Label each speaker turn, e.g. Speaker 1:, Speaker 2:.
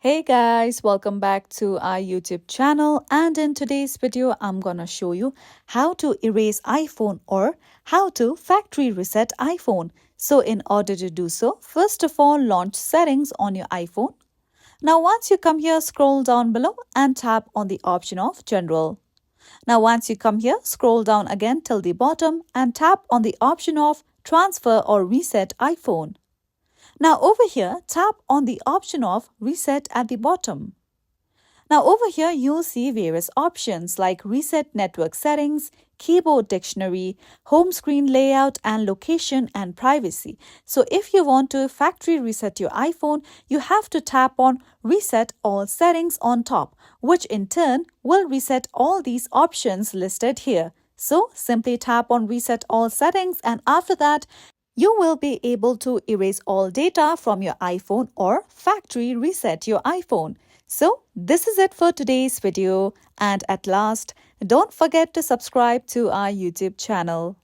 Speaker 1: Hey guys, welcome back to our YouTube channel, and in today's video I'm gonna show you how to erase iPhone or how to factory reset iPhone. So in order to do so, first of all launch settings on your iPhone. Now once you come here, scroll down below and tap on the option of general. Now once you come here, scroll down again till the bottom and tap on the option of transfer or reset iPhone. Now over here, tap on the option of reset at the bottom. Now over here, you'll see various options like reset network settings, keyboard dictionary, home screen layout, and location and privacy. So if you want to factory reset your iPhone, you have to tap on reset all settings on top, which in turn will reset all these options listed here. So simply tap on reset all settings, and after that, you will be able to erase all data from your iPhone or factory reset your iPhone. So this is it for today's video, and at last, don't forget to subscribe to our YouTube channel.